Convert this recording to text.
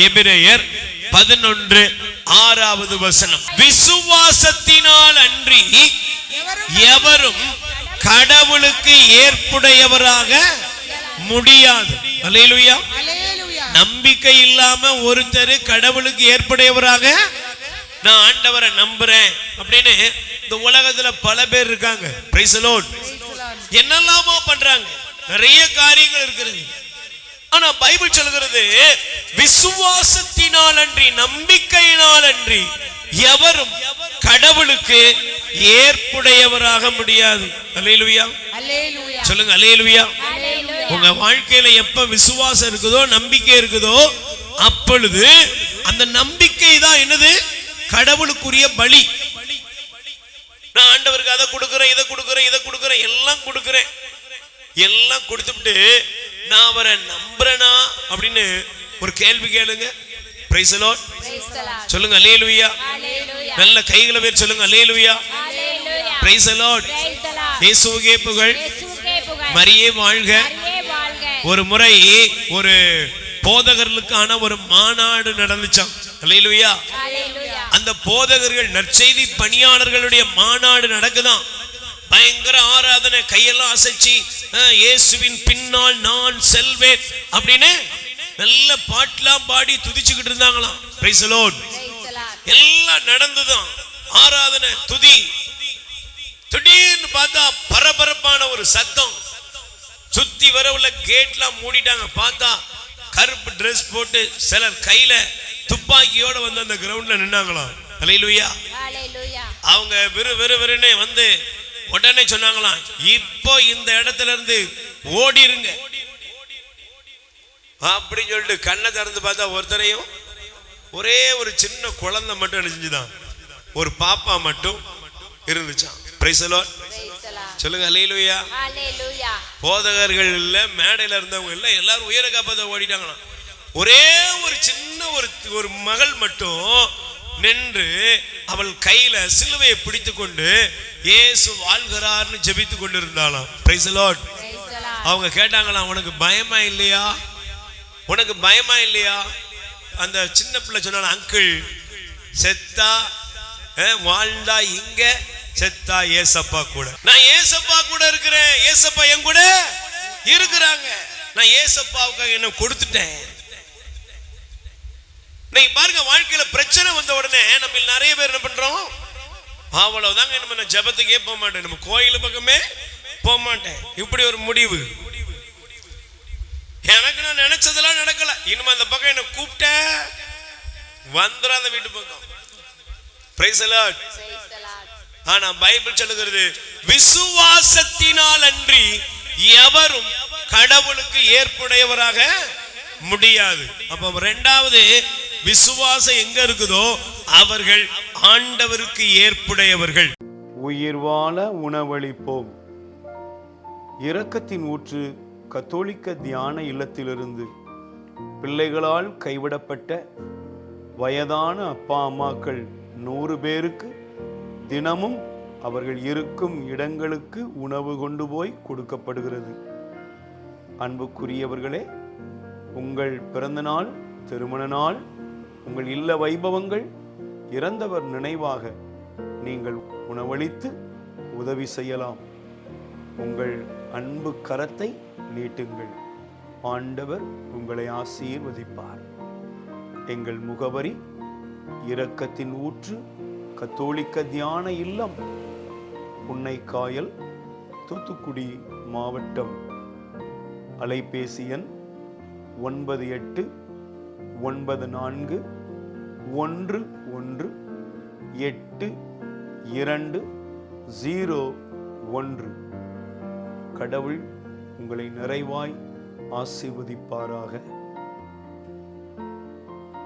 எபிரேயர் 11:6 விசுவாசத்தினால் அன்றி எவரும் கடவுளுக்கு ஏற்புடையவராக முடியாது. அல்லேலூயா. நம்பிக்கை இல்லாம ஒருத்தர் கடவுளுக்கு ஏற்புடையவராக, நான் ஆண்டவரை நம்புறேன் அப்படின்னு இந்த உலகத்துல பல பேர் இருக்காங்க. Praise the Lord. என்னெல்லாமோ பண்றாங்க, நிறைய காரியங்கள் இருக்கிறது. ஆனா பைபிள் சொல்கிறது விசுவாசத்தினால் அன்றி, நம்பிக்கையினால் அன்றி எவரும் கடவுளுக்கு ஏற்புடையவராக முடியாது. அல்லேலூயா. சொல்லுங்க அல்லேலூயா. உங்க வாழ்க்கையில எப்ப விசுவாசம் இருக்குதோ, நம்பிக்கை இருக்குதோ, அப்பொழுது அந்த நம்பிக்கை தான் என்னது? கடவுளுக்குரிய பலி. நான் ஆண்டவருக்கு அதை கொடுக்கிறேன், இதை கொடுக்கிறேன், இதை கொடுக்கிறேன், எல்லாம் கொடுக்கிறேன், எல்லாம் கொடுத்துட்டு நான் அவரை நம்புறேனா அப்படின்னு ஒரு கேள்வி கேளுங்க. Praise the Lord. சொல்லுங்க அல்லேலூயா. நல்ல கைகளை பேர் சொல்லுங்க அல்லேலூயா. Praise the Lord. இயேசுவே புகழ். மரியே வாழ்க. ஒரு முறை ஒரு போதகர்களுக்கான ஒரு மாநாடு நடந்துச்சாம். அல்லேலூயா. அந்த போதகர்கள், நற்செய்தி பணியாளர்களுடைய மாநாடு நடக்குதான். பயங்கர ஆராதனை, கையெல்லாம் அசைச்சு இயேசுவின் பின்னால் நான் செல்வேன் அப்படின்னு நல்ல பாட்டெல்லாம் பாடி துதிச்சுக்கிட்டு இருந்தாங்களாம். Praise the Lord. எல்லாம் நடந்துதான், ஆராதனை, துதி. திடீர்னு பார்த்தா பரபரப்பான ஒரு சத்தம். சுத்தி வர உள்ள கேட்லாம் மூடிட்டாங்க. பார்த்தா கருப்பு டிரெஸ் போட்டு சிலர் கையில துப்பாக்கியோட வந்து அந்த கிரவுண்ட்ல நின்னாங்களாம். அல்லேலூயா. அவங்க விறுவிறுன்னு வந்து உடனே சொன்னாங்களாம், இப்போ இந்த இடத்துல இருந்து ஓடிருங்க அப்படின்னு சொல்லிட்டு கண்ணை திறந்து பார்த்தா ஒருத்தரையும், ஒரே ஒரு சின்ன குழந்தை மட்டும் அழிஞ்சுதான், ஒரு பாப்பா மட்டும் இருந்துச்சான். Praise the Lord. சொல்லுங்க அல்லேலூயா. போதகர்கள் இல்ல, மேடையில இருந்தவங்க இல்ல, எல்லாரும் உயிரை காப்பாத்த ஓடிட்டாங்களாம். ஒரே ஒரு சின்ன ஒரு மகள் மட்டும் நின்று அவள் கையில சிலுவையை பிடித்து கொண்டு இயேசு வாழ்கிறார்னு ஜெபித்து கொண்டு இருந்தாளாம். Praise the Lord. அவங்க கேட்டாங்களாம், உனக்கு பயமா இல்லையா, உனக்கு பயமா இல்லையா? அந்த சின்ன பிள்ளை சொன்னாலும், அங்கிள் செத்தா வாழ்ந்தா இங்க, செத்தா ஏசப்பா கூட. நான் ஏசப்பா கூட இருக்கிறேன், ஏசப்பா என் கூட இருக்கிறாங்க, நான் ஏசப்பாவுக்காக என்ன கொடுத்துட்டேன். நீங்க பாருங்க, வாழ்க்கையில பிரச்சனை வந்த உடனே நம்ம நிறைய பேர் என்ன பண்றோம், அவ்வளவுதாங்க, நம்ம ஜெபத்துக்கே போக மாட்டேன், நம்ம கோயில் பக்கமே போக மாட்டேன், இப்படி ஒரு முடிவு. எனக்கு நான் நினைச்சதெல்லாம் நடக்கல, இனிமே அந்த பக்கம் என்ன கூப்பிட்ட வந்துடும் அந்த வீட்டு பக்கம். Praise the Lord. ஆனா பைபிள் சொல்லுகிறது விசுவாசத்தினால் அன்றி எவரும் கடவுளுக்கு ஏற்புடையவராக முடியாது. அப்ப இரண்டாவது, விசுவாசம் எங்க இருக்குதோ அவர்கள் ஆண்டவருக்கு ஏற்புடையவர்கள். உயிர் வாழ உணவளிப்போம். இரக்கத்தின் ஊற்று கத்தோலிக்க தியான இல்லத்திலிருந்து பிள்ளைகளால் கைவிடப்பட்ட வயதான அப்பா அம்மாக்கள் 100 பேருக்கு தினமும் அவர்கள் இருக்கும் இடங்களுக்கு உணவு கொண்டு போய் கொடுக்கப்படுகிறது. அன்புக்குரியவர்களே, உங்கள் பிறந்த நாள், திருமண நாள், உங்கள் இல்ல வைபவங்கள், இறந்தவர் நினைவாக நீங்கள் உணவளித்து உதவி செய்யலாம். உங்கள் அன்பு கரத்தை நீட்டுங்கள். ஆண்டவர் உங்களை ஆசீர்வதிப்பார். எங்கள் முகவரி: இரக்கத்தின் ஊற்று கத்தோலிக்க தியான இல்லம், புன்னைக்காயல், தூத்துக்குடி மாவட்டம். அலைபேசி எண் 9814182001. கடவுள் உங்களை நிறைவாய் ஆசீர்வதிப்பாராக.